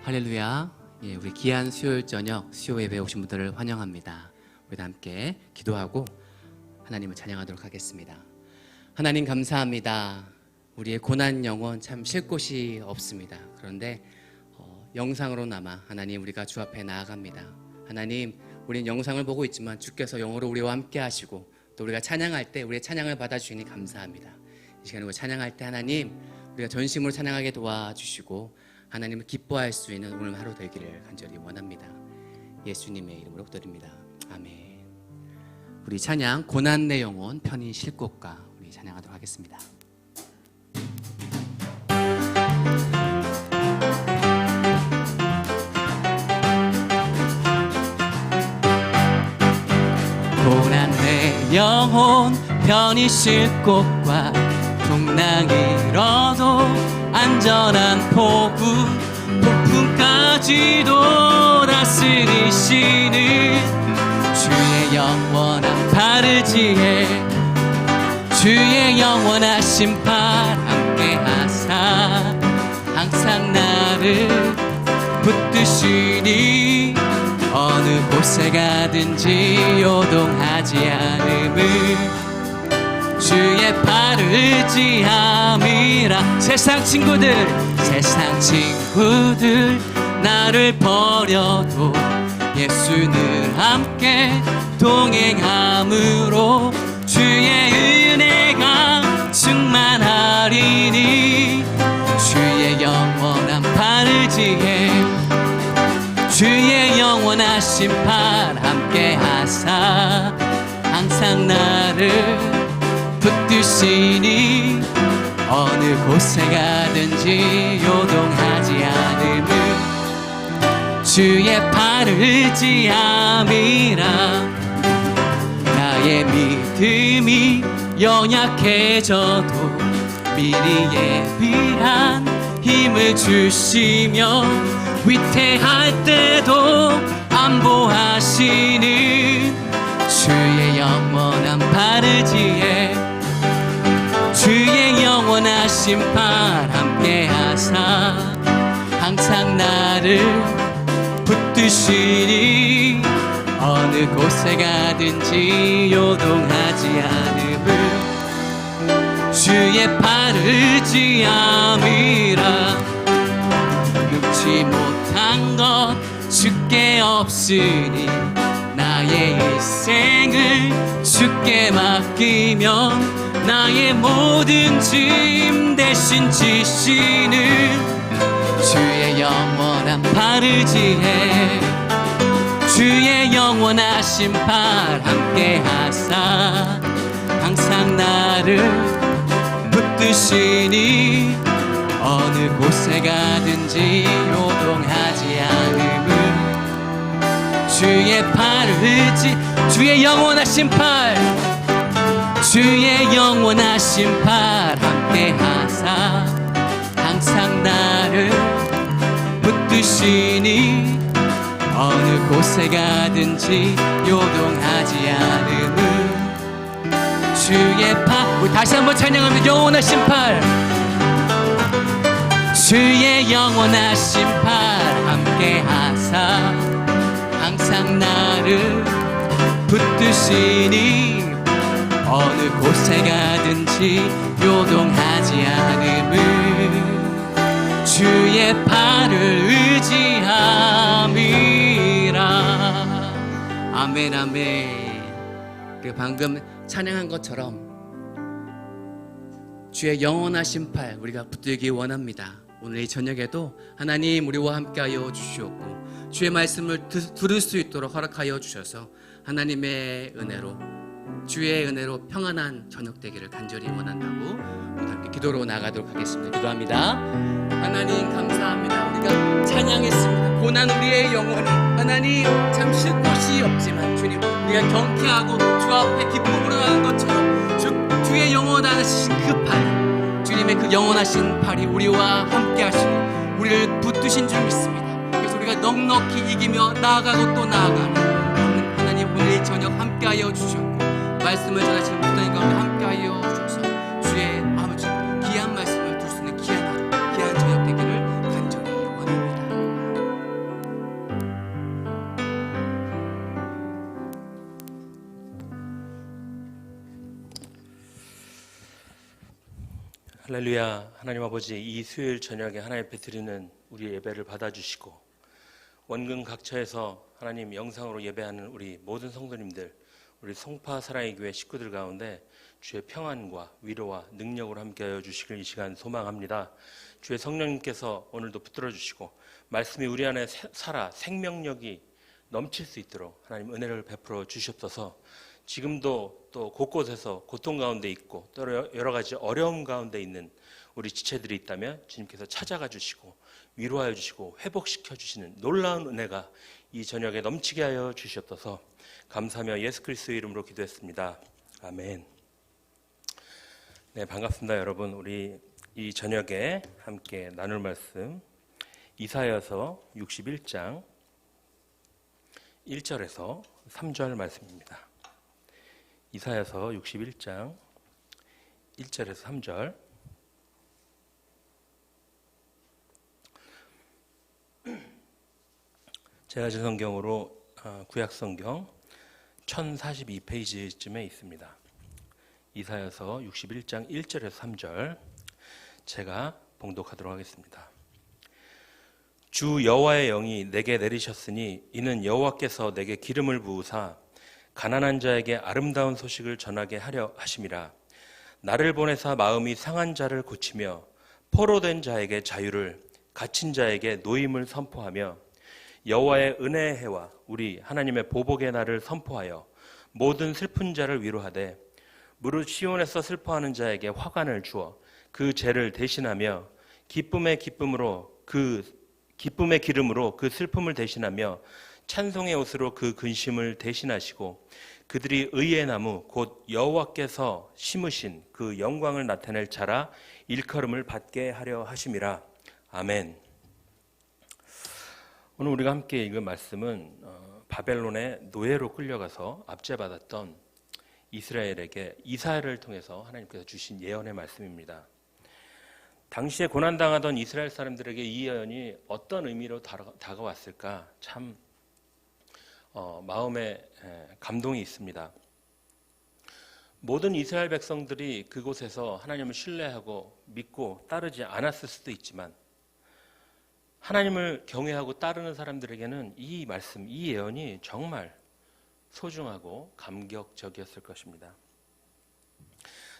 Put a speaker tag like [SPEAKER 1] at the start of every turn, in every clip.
[SPEAKER 1] 할렐루야. 우리 귀한 수요일 저녁 수요 예배에 오신 분들을 환영합니다. 우리 함께 기도하고 하나님을 찬양하도록 하겠습니다. 하나님 감사합니다. 우리의 고난 영혼 참 쉴 곳이 없습니다. 그런데 영상으로나마 하나님 우리가 주 앞에 나아갑니다. 하나님, 우리는 영상을 보고 있지만 주께서 영으로 우리와 함께 하시고 또 우리가 찬양할 때 우리의 찬양을 받아주시니 감사합니다. 이 시간에 우리가 찬양할 때 하나님, 우리가 전심으로 찬양하게 도와주시고 하나님을 기뻐할 수 있는 오늘 하루 되기를 간절히 원합니다. 예수님의 이름으로 기도드립니다. 아멘. 우리 찬양 고난 내 영혼 편히 쉴 곳과 우리 찬양하도록 하겠습니다. 고난 내 영혼 편히 쉴 곳과 풍랑 잃어도 안전한 폭풍 폭풍까지도 다스리시는 주의 영원한 팔을 지혜 주의 영원한 심판 함께 하사 항상 나를 붙드시니 어느 곳에 가든지 요동하지 않음을 주의 팔을 의지함이라. 세상 친구들 나를 버려도 예수는 함께 동행함으로 주의 은혜가 충만하리니 주의 영원한 팔을 지혜 주의 영원한 심판 함께 하사 항상 나를 붙드시니 어느 곳에 가든지 요동하지 않음을 주의 팔을 의지함이라. 나의 믿음이 연약해져도 미리 예비한 힘을 주시며 위태할 때도 안보하시는 주의 영원한 팔을 지혜 주의 영원한 심판 함께 하사 항상 나를 붙드시니 어느 곳에 가든지 요동하지 않음을 주의 팔을 의지함이라. 늙지 못한 것 주께 없으니 나의 일생을 주께 맡기며 나의 모든 짐 대신 지시는 주의 영원한 팔을 지혜 주의 영원한 심판 함께 하사 항상 나를 붙드시니 어느 곳에 가든지 요동하지 않음을 주의 팔을 의지 주의 영원한 심판 주의 영원한 심판 함께 하사 항상 나를 붙드시니 어느 곳에 가든지 요동하지 않음을 주의 팔. 우리 다시 한번 찬양하면 영원한 심판 주의 영원한 심판 함께 하사 항상 나를 붙드시니 어느 곳에 가든지 요동하지 않음을 주의 팔을 의지함이라. 아멘 아멘. 방금 찬양한 것처럼 주의 영원하신 팔 우리가 붙들기 원합니다. 오늘 이 저녁에도 하나님 우리와 함께하여 주시옵고 주의 말씀을 들을 수 있도록 허락하여 주셔서 하나님의 은혜로 주의 은혜로 평안한 저녁 되기를 간절히 원한다고 우리 함께 기도로 나가도록 하겠습니다. 기도합니다. 하나님 감사합니다. 우리가 찬양했습니다. 고난 우리의 영혼이 하나님 참 쉴 곳이 없지만 주님 우리가 경쾌하고 주 앞에 기쁨으로 나가는 것처럼 주의 영원하신 그 팔 주님의 그 영원하신 팔이 우리와 함께 하시고 우리를 붙드신 줄 믿습니다. 그래서 우리가 넉넉히 이기며 나아가고 또 나아가는 하나님 오늘 이 저녁 함께하여 주셨고 말씀을 전하시는 목사님 가운데 함께하여 주셔서 주의 아버지 귀한 말씀을 들을 수 있는 귀한 하루 귀한 저녁 되기를 간절히 원합니다.
[SPEAKER 2] 할렐루야. 하나님 아버지, 이 수요일 저녁에 하나님 앞에 드리는 우리 예배를 받아주시고 원근 각처에서 하나님 영상으로 예배하는 우리 모든 성도님들, 우리 송파 사랑의 교회 식구들 가운데 주의 평안과 위로와 능력으로 함께하여 주시길 이 시간 소망합니다. 주의 성령님께서 오늘도 붙들어 주시고 말씀이 우리 안에 살아 생명력이 넘칠 수 있도록 하나님 은혜를 베풀어 주시옵소서. 지금도 또 곳곳에서 고통 가운데 있고 또 여러 가지 어려움 가운데 있는 우리 지체들이 있다면 주님께서 찾아가 주시고 위로하여 주시고 회복시켜 주시는 놀라운 은혜가 이 저녁에 넘치게 하여 주시옵소서. 감사하며 예수 그리스도의 이름으로 기도했습니다. 아멘. 네, 반갑습니다, 여러분. 우리 이 저녁에 함께 나눌 말씀 이사야서 61장 1절에서 3절 말씀입니다. 이사야서 61장 1절에서 3절. 제가 제 성경으로 구약 성경 1042페이지쯤에 있습니다. 이사야서 61장 1절에서 3절 제가 봉독하도록 하겠습니다. 주 여호와의 영이 내게 내리셨으니 이는 여호와께서 내게 기름을 부으사 가난한 자에게 아름다운 소식을 전하게 하려 하심이라. 나를 보내사 마음이 상한 자를 고치며 포로된 자에게 자유를, 갇힌 자에게 노임을 선포하며 여호와의 은혜의 해와 우리 하나님의 보복의 날을 선포하여 모든 슬픈 자를 위로하되 무릇 시온에서 슬퍼하는 자에게 화관을 주어 그 죄를 대신하며 기쁨의 기름으로 그 슬픔을 대신하며 찬송의 옷으로 그 근심을 대신하시고 그들이 의의 나무 곧 여호와께서 심으신 그 영광을 나타낼 자라 일컬음을 받게 하려 하심이라. 아멘. 오늘 우리가 함께 읽은 말씀은 바벨론의 노예로 끌려가서 압제받았던 이스라엘에게 이사야를 통해서 하나님께서 주신 예언의 말씀입니다. 당시에 고난당하던 이스라엘 사람들에게 이 예언이 어떤 의미로 다가왔을까 참 마음에 감동이 있습니다. 모든 이스라엘 백성들이 그곳에서 하나님을 신뢰하고 믿고 따르지 않았을 수도 있지만 하나님을 경외하고 따르는 사람들에게는 이 말씀, 이 예언이 정말 소중하고 감격적이었을 것입니다.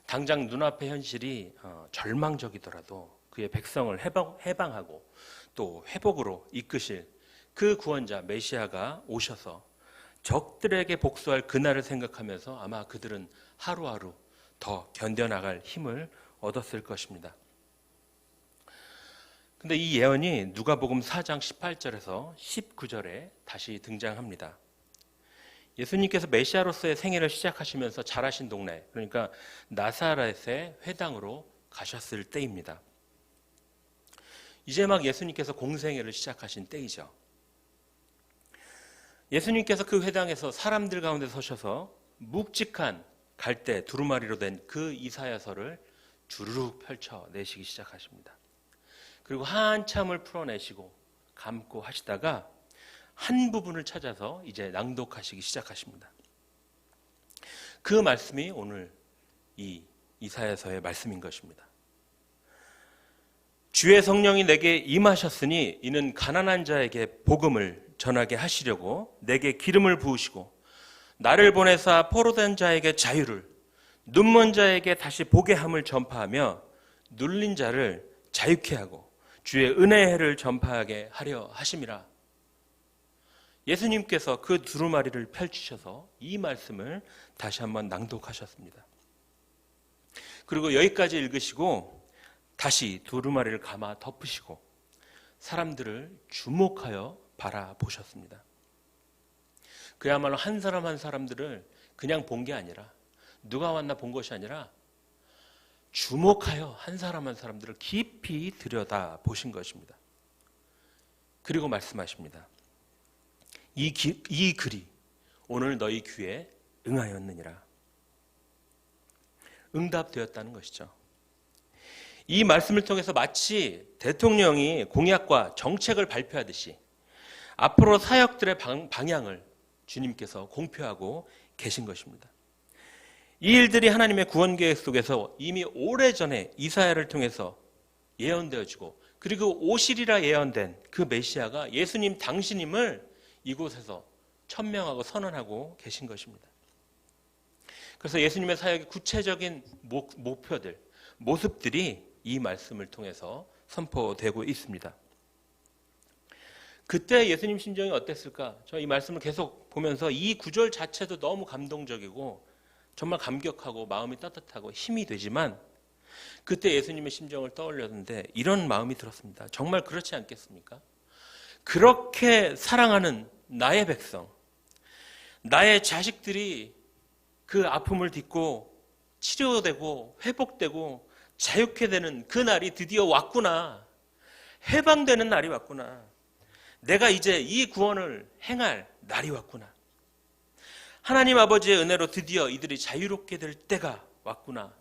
[SPEAKER 2] 당장 눈앞의 현실이 절망적이더라도 그의 백성을 해방하고 또 회복으로 이끄실 그 구원자 메시아가 오셔서 적들에게 복수할 그날을 생각하면서 아마 그들은 하루하루 더 견뎌나갈 힘을 얻었을 것입니다. 근데 이 예언이 누가복음 4장 18절에서 19절에 다시 등장합니다. 예수님께서 메시아로서의 생애를 시작하시면서 자라신 동네, 그러니까 나사렛의 회당으로 가셨을 때입니다. 이제 막 예수님께서 공생애를 시작하신 때이죠. 예수님께서 그 회당에서 사람들 가운데 서셔서 묵직한 갈대 두루마리로 된 그 이사야서를 주르륵 펼쳐내시기 시작하십니다. 그리고 한참을 풀어내시고 감고 하시다가 한 부분을 찾아서 이제 낭독하시기 시작하십니다. 그 말씀이 오늘 이 이사야서의 말씀인 것입니다. 주의 성령이 내게 임하셨으니 이는 가난한 자에게 복음을 전하게 하시려고 내게 기름을 부으시고 나를 보내사 포로된 자에게 자유를, 눈먼 자에게 다시 보게 함을 전파하며 눌린 자를 자유케 하고 주의 은혜의 해를 전파하게 하려 하심이라. 예수님께서 그 두루마리를 펼치셔서 이 말씀을 다시 한번 낭독하셨습니다. 그리고 여기까지 읽으시고 다시 두루마리를 감아 덮으시고 사람들을 주목하여 바라보셨습니다. 그야말로 한 사람 한 사람들을 그냥 본 게 아니라 누가 왔나 본 것이 아니라 주목하여 한 사람 한 사람들을 깊이 들여다보신 것입니다. 그리고 말씀하십니다. 이 글이 오늘 너희 귀에 응하였느니라. 응답되었다는 것이죠. 이 말씀을 통해서 마치 대통령이 공약과 정책을 발표하듯이 앞으로 사역들의 방향을 주님께서 공표하고 계신 것입니다. 이 일들이 하나님의 구원 계획 속에서 이미 오래전에 이사야를 통해서 예언되어지고, 그리고 오시리라 예언된 그 메시아가 예수님 당신임을 이곳에서 천명하고 선언하고 계신 것입니다. 그래서 예수님의 사역의 구체적인 목표들, 모습들이 이 말씀을 통해서 선포되고 있습니다. 그때 예수님 심정이 어땠을까? 저 이 말씀을 계속 보면서 이 구절 자체도 너무 감동적이고 정말 감격하고 마음이 따뜻하고 힘이 되지만, 그때 예수님의 심정을 떠올렸는데 이런 마음이 들었습니다. 정말 그렇지 않겠습니까? 그렇게 사랑하는 나의 백성, 나의 자식들이 그 아픔을 딛고 치료되고 회복되고 자유케 되는 그 날이 드디어 왔구나. 해방되는 날이 왔구나. 내가 이제 이 구원을 행할 날이 왔구나. 하나님 아버지의 은혜로 드디어 이들이 자유롭게 될 때가 왔구나.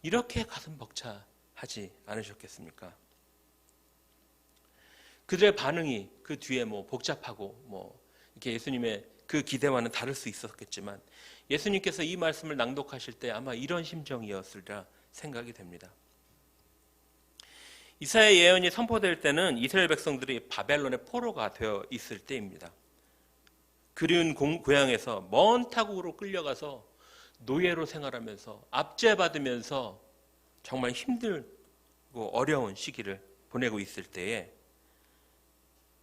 [SPEAKER 2] 이렇게 가슴 벅차하지 않으셨겠습니까? 그들의 반응이 그 뒤에 복잡하고 이렇게 예수님의 그 기대와는 다를 수 있었겠지만, 예수님께서 이 말씀을 낭독하실 때 아마 이런 심정이었으리라 생각이 됩니다. 이사야 예언이 선포될 때는 이스라엘 백성들이 바벨론의 포로가 되어 있을 때입니다. 그리운 고향에서 먼 타국으로 끌려가서 노예로 생활하면서 압제받으면서 정말 힘들고 어려운 시기를 보내고 있을 때에,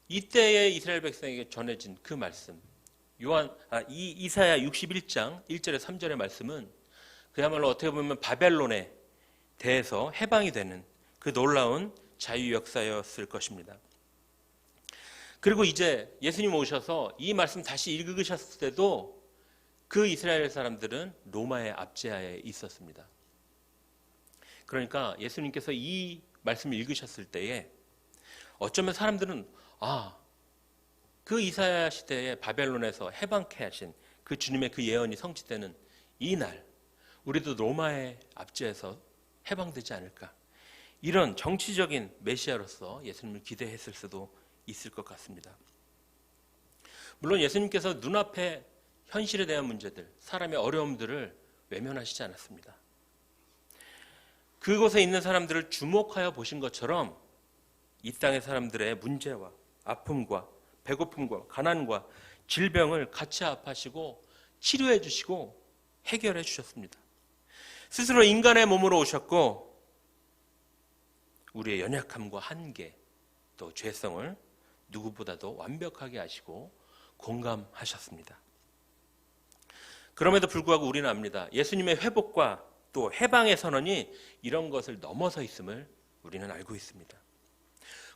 [SPEAKER 2] 이때의 이스라엘 백성에게 전해진 그 말씀, 이사야 61장 1절에 3절의 말씀은 그야말로 어떻게 보면 바벨론에 대해서 해방이 되는 그 놀라운 자유 역사였을 것입니다. 그리고 이제 예수님 오셔서 이 말씀 다시 읽으셨을 때도 그 이스라엘 사람들은 로마의 압제하에 있었습니다. 그러니까 예수님께서 이 말씀을 읽으셨을 때에 어쩌면 사람들은 그 이사야 시대에 바벨론에서 해방케 하신 그 주님의 그 예언이 성취되는 이 날, 우리도 로마의 압제에서 해방되지 않을까, 이런 정치적인 메시아로서 예수님을 기대했을 수도 있을 것 같습니다. 물론 예수님께서 눈앞에 현실에 대한 문제들, 사람의 어려움들을 외면하시지 않았습니다. 그곳에 있는 사람들을 주목하여 보신 것처럼 이 땅의 사람들의 문제와 아픔과 배고픔과 가난과 질병을 같이 합하시고 치료해 주시고 해결해 주셨습니다. 스스로 인간의 몸으로 오셨고 우리의 연약함과 한계, 또 죄성을 누구보다도 완벽하게 아시고 공감하셨습니다. 그럼에도 불구하고 우리는 압니다. 예수님의 회복과 또 해방의 선언이 이런 것을 넘어서 있음을 우리는 알고 있습니다.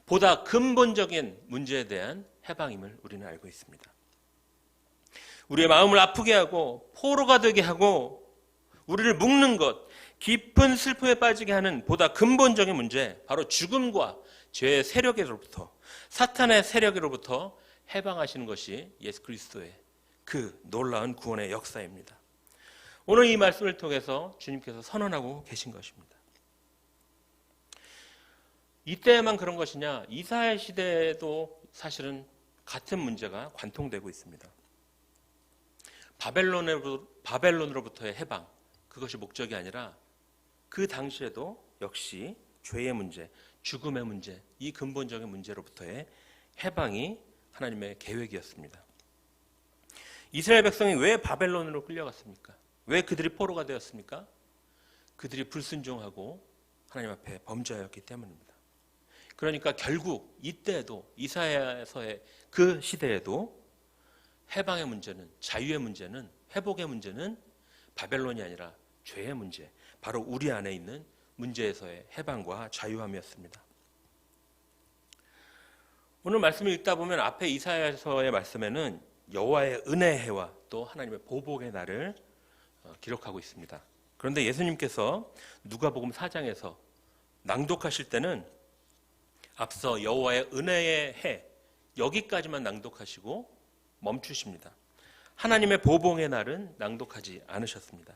[SPEAKER 2] 보다 근본적인 문제에 대한 해방임을 우리는 알고 있습니다. 우리의 마음을 아프게 하고 포로가 되게 하고 우리를 묶는 것, 깊은 슬픔에 빠지게 하는 보다 근본적인 문제, 바로 죽음과 죄의 세력으로부터, 사탄의 세력으로부터 해방하시는 것이 예수 그리스도의 그 놀라운 구원의 역사입니다. 오늘 이 말씀을 통해서 주님께서 선언하고 계신 것입니다. 이때에만 그런 것이냐? 이사야 시대에도 사실은 같은 문제가 관통되고 있습니다. 바벨론으로부터의 해방, 그것이 목적이 아니라 그 당시에도 역시 죄의 문제, 죽음의 문제, 이 근본적인 문제로부터의 해방이 하나님의 계획이었습니다. 이스라엘 백성이 왜 바벨론으로 끌려갔습니까? 왜 그들이 포로가 되었습니까? 그들이 불순종하고 하나님 앞에 범죄하였기 때문입니다. 그러니까 결국 이때에도, 이사야서의 그 시대에도 해방의 문제는, 자유의 문제는, 회복의 문제는 바벨론이 아니라 죄의 문제, 바로 우리 안에 있는 문제에서의 해방과 자유함이었습니다. 오늘 말씀을 읽다 보면 앞에 이사야서의 말씀에는 여호와의 은혜해와 또 하나님의 보복의 날을 기록하고 있습니다. 그런데 예수님께서 누가복음 4장에서 낭독하실 때는 앞서 여호와의 은혜의 해, 여기까지만 낭독하시고 멈추십니다. 하나님의 보복의 날은 낭독하지 않으셨습니다.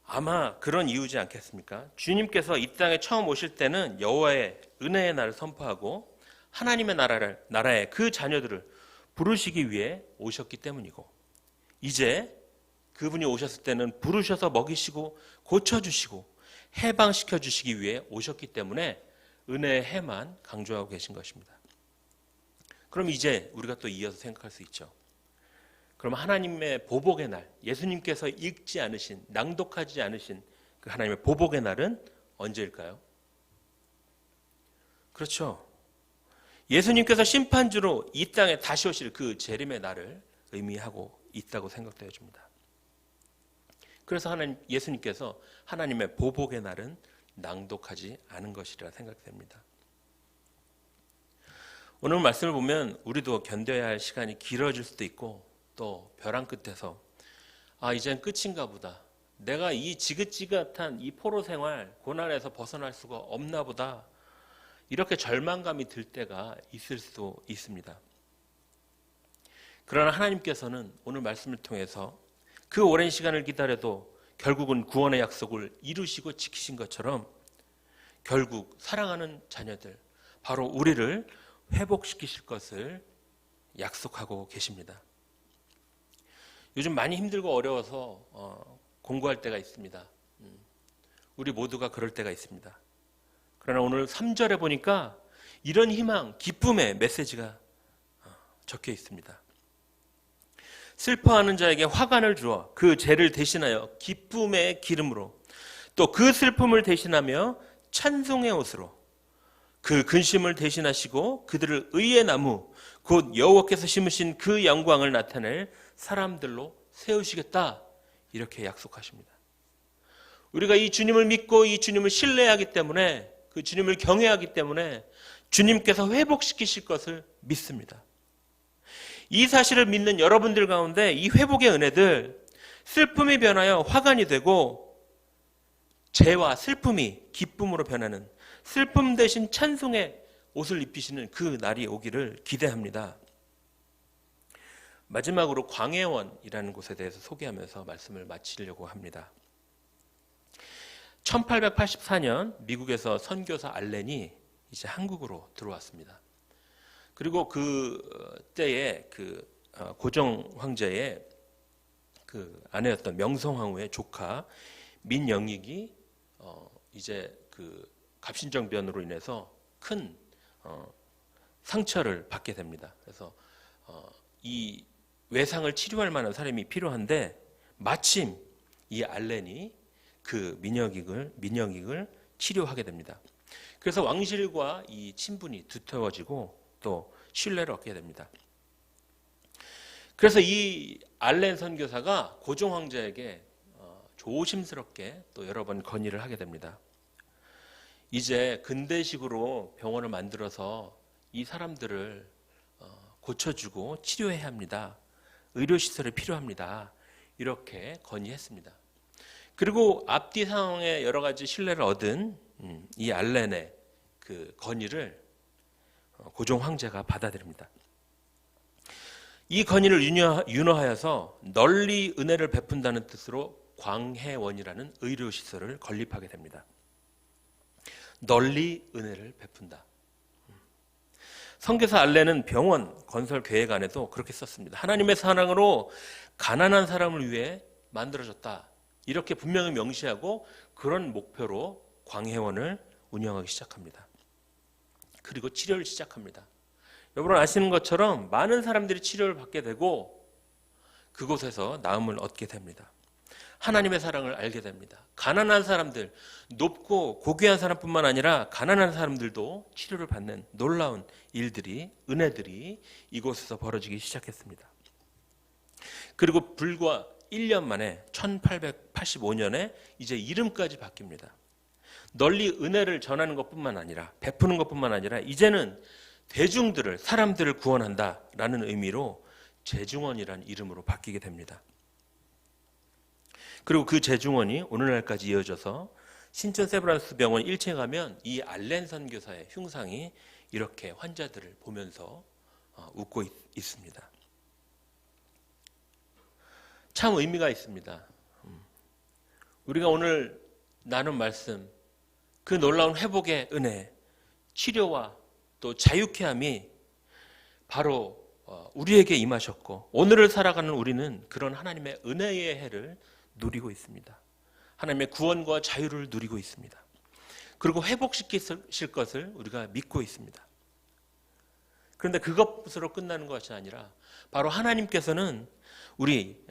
[SPEAKER 2] 아마 그런 이유지 않겠습니까? 주님께서 이 땅에 처음 오실 때는 여호와의 은혜의 날을 선포하고 하나님의 나라의 그 자녀들을 부르시기 위해 오셨기 때문이고, 이제 그분이 오셨을 때는 부르셔서 먹이시고 고쳐주시고 해방시켜 주시기 위해 오셨기 때문에 은혜의 해만 강조하고 계신 것입니다. 그럼 이제 우리가 또 이어서 생각할 수 있죠. 그럼 하나님의 보복의 날, 예수님께서 읽지 않으신, 낭독하지 않으신 그 하나님의 보복의 날은 언제일까요? 그렇죠. 예수님께서 심판주로 이 땅에 다시 오실 그 재림의 날을 의미하고 있다고 생각되어 집니다. 그래서 예수님께서 하나님의 보복의 날은 낭독하지 않은 것이라 생각됩니다. 오늘 말씀을 보면 우리도 견뎌야 할 시간이 길어질 수도 있고 또 벼랑 끝에서 이젠 끝인가 보다. 내가 이 지긋지긋한 이 포로 생활, 고난에서 벗어날 수가 없나 보다. 이렇게 절망감이 들 때가 있을 수 있습니다. 그러나 하나님께서는 오늘 말씀을 통해서 그 오랜 시간을 기다려도 결국은 구원의 약속을 이루시고 지키신 것처럼 결국 사랑하는 자녀들, 바로 우리를 회복시키실 것을 약속하고 계십니다. 요즘 많이 힘들고 어려워서 공부할 때가 있습니다. 우리 모두가 그럴 때가 있습니다. 그러나 오늘 3절에 보니까 이런 희망, 기쁨의 메시지가 적혀 있습니다. 슬퍼하는 자에게 화관을 주어 그 죄를 대신하여 기쁨의 기름으로 또 그 슬픔을 대신하며 찬송의 옷으로 그 근심을 대신하시고 그들을 의의 나무 곧 여호와께서 심으신 그 영광을 나타낼 사람들로 세우시겠다, 이렇게 약속하십니다. 우리가 이 주님을 믿고 이 주님을 신뢰하기 때문에, 그 주님을 경외하기 때문에 주님께서 회복시키실 것을 믿습니다. 이 사실을 믿는 여러분들 가운데 이 회복의 은혜들, 슬픔이 변하여 화관이 되고 죄와 슬픔이 기쁨으로 변하는, 슬픔 대신 찬송의 옷을 입히시는 그 날이 오기를 기대합니다. 마지막으로 광해원이라는 곳에 대해서 소개하면서 말씀을 마치려고 합니다. 1884년 미국에서 선교사 알렌이 이제 한국으로 들어왔습니다. 그리고 그 때에 그 고종 황제의 그 아내였던 명성황후의 조카 민영익이 이제 그 갑신정변으로 인해서 큰 상처를 받게 됩니다. 그래서 이 외상을 치료할 만한 사람이 필요한데 마침 이 알렌이 그 민영익을 치료하게 됩니다. 그래서 왕실과 이 친분이 두터워지고 또 신뢰를 얻게 됩니다. 그래서 이 알렌 선교사가 고종 황제에게 조심스럽게 또 여러 번 건의를 하게 됩니다. 이제 근대식으로 병원을 만들어서 이 사람들을 고쳐주고 치료해야 합니다. 의료시설이 필요합니다. 이렇게 건의했습니다. 그리고 앞뒤 상황에 여러 가지 신뢰를 얻은 이 알렌의 그 건의를 고종 황제가 받아들입니다. 이 건의를 윤허하여서 널리 은혜를 베푼다는 뜻으로 광해원이라는 의료시설을 건립하게 됩니다. 널리 은혜를 베푼다. 선교사 알렌은 병원 건설 계획 안에도 그렇게 썼습니다. 하나님의 사랑으로 가난한 사람을 위해 만들어졌다. 이렇게 분명히 명시하고 그런 목표로 광해원을 운영하기 시작합니다. 그리고 치료를 시작합니다. 여러분 아시는 것처럼 많은 사람들이 치료를 받게 되고 그곳에서 나음을 얻게 됩니다. 하나님의 사랑을 알게 됩니다. 가난한 사람들, 높고 고귀한 사람뿐만 아니라 가난한 사람들도 치료를 받는 놀라운 일들이, 은혜들이 이곳에서 벌어지기 시작했습니다. 그리고 불과 1년 만에 1885년에 이제 이름까지 바뀝니다. 널리 은혜를 전하는 것뿐만 아니라, 베푸는 것뿐만 아니라 이제는 대중들을, 사람들을 구원한다라는 의미로 재중원이라는 이름으로 바뀌게 됩니다. 그리고 그 재중원이 오늘날까지 이어져서 신천 세브란스 병원 1층에 가면 이 알렌 선교사의 흉상이 이렇게 환자들을 보면서 웃고 있습니다. 참 의미가 있습니다. 우리가 오늘 나눈 말씀, 그 놀라운 회복의 은혜, 치료와 또 자유케 함이 바로 우리에게 임하셨고 오늘을 살아가는 우리는 그런 하나님의 은혜의 해를 누리고 있습니다. 하나님의 구원과 자유를 누리고 있습니다. 그리고 회복시키실 것을 우리가 믿고 있습니다. 그런데 그것으로 끝나는 것이 아니라 바로 하나님께서는 우리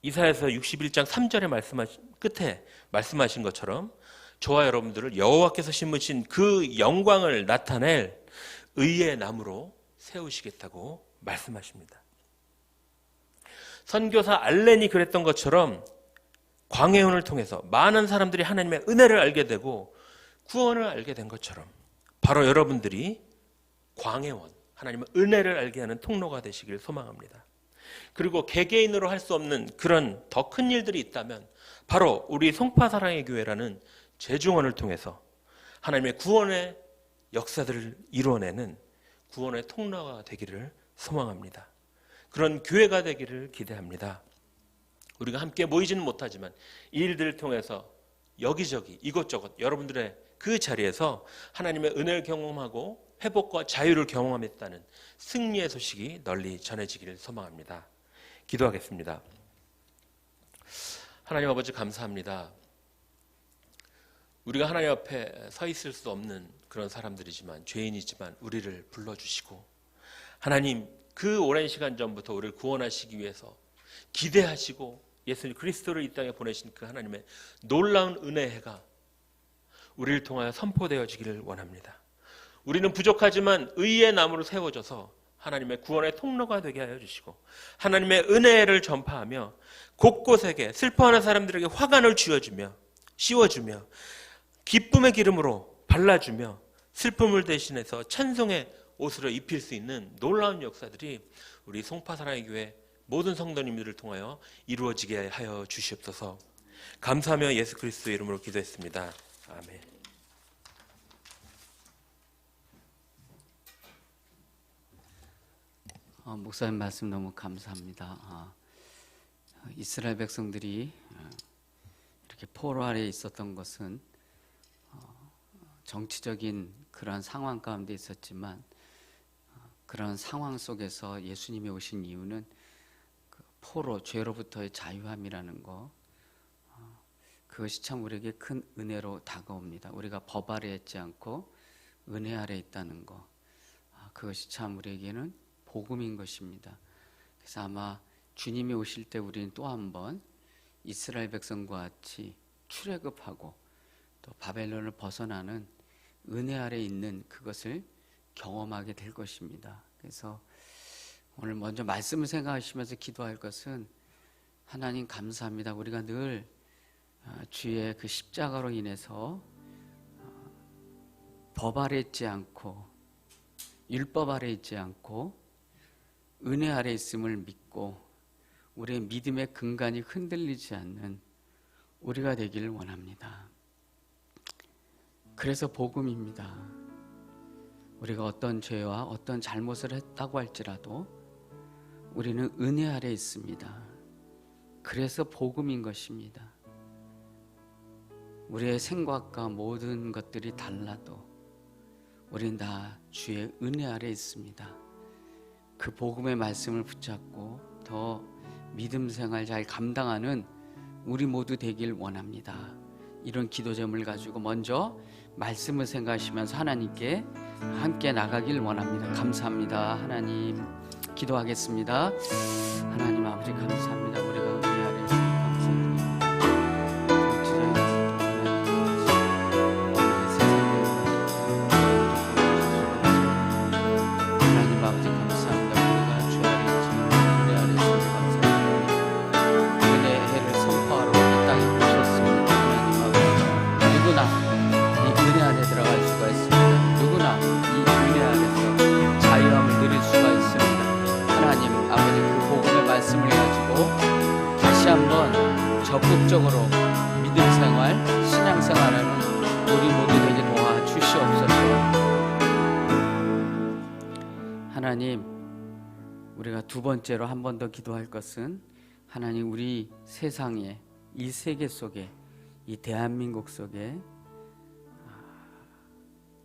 [SPEAKER 2] 이사야서 61장 3절에 끝에 말씀하신 것처럼 저와 여러분들을 여호와께서 심으신 그 영광을 나타낼 의의 나무로 세우시겠다고 말씀하십니다. 선교사 알렌이 그랬던 것처럼 광해운을 통해서 많은 사람들이 하나님의 은혜를 알게 되고 구원을 알게 된 것처럼 바로 여러분들이 광해원, 하나님의 은혜를 알게 하는 통로가 되시길 소망합니다. 그리고 개개인으로 할 수 없는 그런 더 큰 일들이 있다면 바로 우리 송파사랑의 교회라는 재중원을 통해서 하나님의 구원의 역사들을 이루어내는 구원의 통로가 되기를 소망합니다. 그런 교회가 되기를 기대합니다. 우리가 함께 모이지는 못하지만 이 일들을 통해서 여기저기 이곳저곳 여러분들의 그 자리에서 하나님의 은혜를 경험하고 회복과 자유를 경험했다는 승리의 소식이 널리 전해지기를 소망합니다. 기도하겠습니다. 하나님 아버지 감사합니다. 우리가 하나님 앞에 서 있을 수 없는 그런 사람들이지만 죄인이지만 우리를 불러주시고 하나님 그 오랜 시간 전부터 우리를 구원하시기 위해서 기대하시고 예수님 그리스도를 이 땅에 보내신 그 하나님의 놀라운 은혜가 우리를 통하여 선포되어지기를 원합니다. 우리는 부족하지만 의의 나무로 세워져서 하나님의 구원의 통로가 되게 하여 주시고 하나님의 은혜를 전파하며 곳곳에게 슬퍼하는 사람들에게 화관을 씌워주며 기쁨의 기름으로 발라주며 슬픔을 대신해서 찬송의 옷으로 입힐 수 있는 놀라운 역사들이 우리 송파사랑의 교회 모든 성도님들을 통하여 이루어지게 하여 주시옵소서. 감사하며 예수 그리스도의 이름으로 기도했습니다. 아멘.
[SPEAKER 3] 목사님 말씀 너무 감사합니다. 이스라엘 백성들이 이렇게 포로 아래에 있었던 것은 정치적인 그런 상황 가운데 있었지만 그런 상황 속에서 예수님이 오신 이유는 그 포로 죄로부터의 자유함이라는 거, 그것이 참 우리에게 큰 은혜로 다가옵니다. 우리가 법 아래 있지 않고 은혜 아래 있다는 거, 그것이 참 우리에게는 복음인 것입니다. 그래서 아마 주님이 오실 때 우리는 또 한 번 이스라엘 백성과 같이 출애굽하고 또 바벨론을 벗어나는 은혜 아래 있는 그것을 경험하게 될 것입니다. 그래서 오늘 먼저 말씀을 생각하시면서 기도할 것은 하나님 감사합니다. 우리가 늘 주의 그 십자가로 인해서 법 아래 있지 않고 율법 아래 있지 않고 은혜 아래 있음을 믿고 우리의 믿음의 근간이 흔들리지 않는 우리가 되기를 원합니다. 그래서 복음입니다. 우리가 어떤 죄와 어떤 잘못을 했다고 할지라도 우리는 은혜 아래 있습니다. 그래서 복음인 것입니다. 우리의 생각과 모든 것들이 달라도 우리는 다 주의 은혜 아래 있습니다. 그 복음의 말씀을 붙잡고 더 믿음 생활 잘 감당하는 우리 모두 되길 원합니다. 이런 기도 제목을 가지고 먼저 말씀을 생각하시면서 하나님께 함께 나가길 원합니다. 감사합니다. 하나님, 기도하겠습니다. 하나님 아버지 감사합니다. 우리가 은혜 아래 감사드립니다. 하나님 아버지 감사합니다. 우리가 주 아래 있지만 은혜 아래 있음을 감사합니다. 은혜의 해를 선포하러 이 땅에 오셨습니다. 하나님 아버지 누구나 이 은혜 안에 들어갈 수가 있습니다. 누구나 이 은혜 안에서 자유함을 누릴 수가 있습니다. 하나님 아버지 그 복음의 말씀을 가지고 다시 한번 적극적으로 믿음 생활, 신앙 생활하는 우리 모두 되게 도와주시옵소서. 하나님, 우리가 두 번째로 한 번 더 기도할 것은 하나님 우리 세상에 이 세계 속에 이 대한민국 속에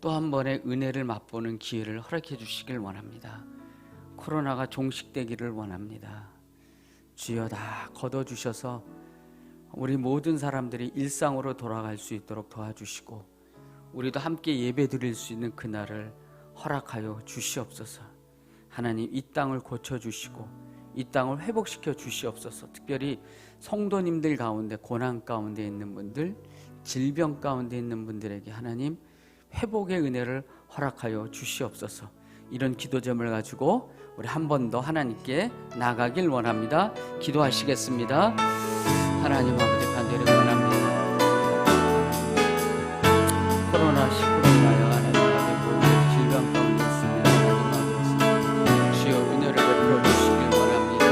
[SPEAKER 3] 또 한 번의 은혜를 맛보는 기회를 허락해 주시길 원합니다. 코로나가 종식되기를 원합니다. 주여 다 걷어주셔서 우리 모든 사람들이 일상으로 돌아갈 수 있도록 도와주시고 우리도 함께 예배드릴 수 있는 그날을 허락하여 주시옵소서. 하나님, 이 땅을 고쳐주시고 이 땅을 회복시켜 주시옵소서. 특별히 성도님들 가운데 고난 가운데 있는 분들, 질병 가운데 있는 분들에게 하나님 회복의 은혜를 허락하여 주시옵소서. 이런 기도 제목을 가지고 우리 한 번 더 하나님께 나가길 원합니다. 기도하시겠습니다. 하나님 아버지, 간절히 원합니다. 코로나19로 인하여 하나님 아버지 모든 질병 가운데 있습니다. 하나님 아버지, 주여 은혜를 베풀어 주시길 원합니다.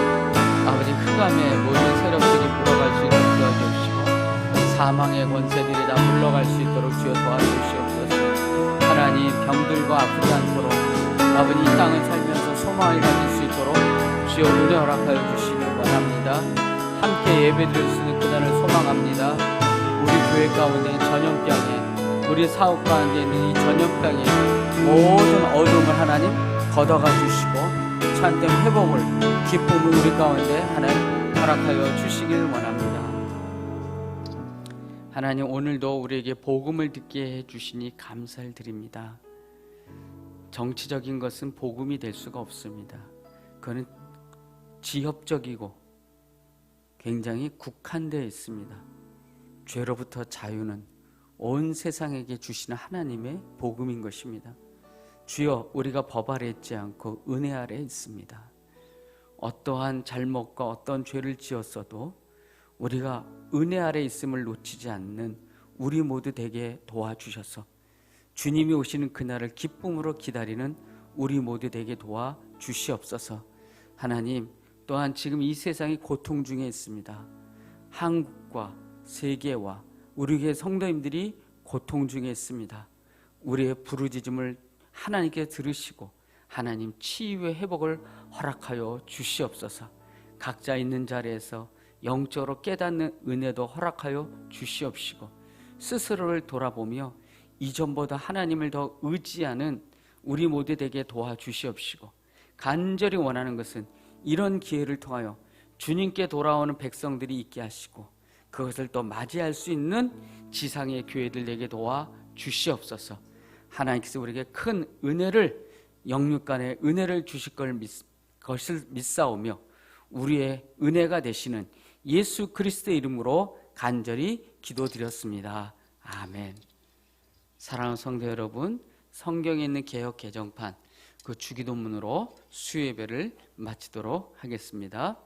[SPEAKER 3] 아버지, 흑암의 모든 세력들이 물러갈 수 있도록 도와주시고 사망의 권세들이 다 물러갈 수 있도록 주여 도와주시옵소서. 하나님, 병들고 아프지 않도록 아버지 이 땅을 살면서 소망을 가질 수 있도록 주여 은혜 허락하여 주시길 원합니다. 함께 예배드릴 수 있는 그날을 소망합니다. 우리 교회 가운데 있는 전염병에, 우리 사업 가운데 있는 이 전염병의 모든 어둠을 하나님 걷어가 주시고 참된 회복을, 기쁨을 우리 가운데 하나님 허락하여 주시길 원합니다. 하나님, 오늘도 우리에게 복음을 듣게 해주시니 감사를 드립니다. 정치적인 것은 복음이 될 수가 없습니다. 그거는 지역적이고 굉장히 국한되어 있습니다. 죄로부터 자유는 온 세상에게 주시는 하나님의 복음인 것입니다. 주여, 우리가 법 아래 있지 않고 은혜 아래 있습니다. 어떠한 잘못과 어떤 죄를 지었어도 우리가 은혜 아래 있음을 놓치지 않는 우리 모두 되게 도와주셔서 주님이 오시는 그날을 기쁨으로 기다리는 우리 모두 되게 도와주시옵소서. 하나님, 또한 지금 이 세상이 고통 중에 있습니다. 한국과 세계와 우리 교회 성도님들이 고통 중에 있습니다. 우리의 부르짖음을 하나님께 들으시고 하나님 치유의 회복을 허락하여 주시옵소서. 각자 있는 자리에서 영적으로 깨닫는 은혜도 허락하여 주시옵시고 스스로를 돌아보며 이전보다 하나님을 더 의지하는 우리 모두 되게 도와주시옵시고 간절히 원하는 것은 이런 기회를 통하여 주님께 돌아오는 백성들이 있게 하시고 그것을 또 맞이할 수 있는 지상의 교회들 되게 도와주시옵소서. 하나님께서 우리에게 큰 은혜를, 영육간의 은혜를 주실 것을 믿사오며 우리의 은혜가 되시는 예수 그리스도의 이름으로 간절히 기도드렸습니다. 아멘. 사랑하는 성도 여러분, 성경에 있는 개역 개정판 그 주기도문으로 수예배를 마치도록 하겠습니다.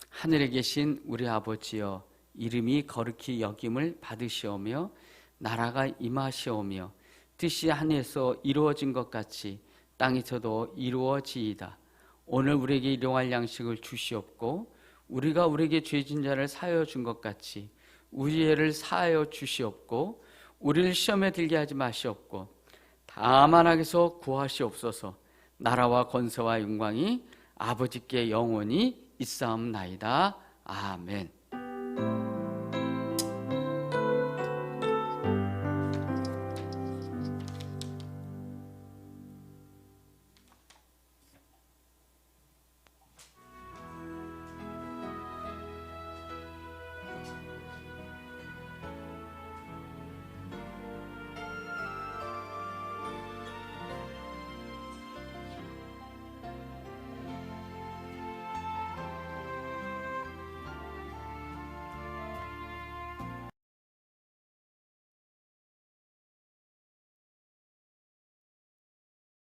[SPEAKER 3] 하늘에 계신 우리 아버지여, 이름이 거룩히 여김을 받으시오며 나라가 임하시오며 뜻이 하늘에서 이루어진 것 같이 땅에서도 이루어지이다. 오늘 우리에게 일용할 양식을 주시옵고 우리가 우리에게 죄진 자를 사하여 준 것 같이 우리 죄를 사하여 주시옵고 우리를 시험에 들게 하지 마시옵고 다만 악에서 구하시옵소서. 나라와 권세와 영광이 아버지께 영원히 있사옵나이다. 아멘.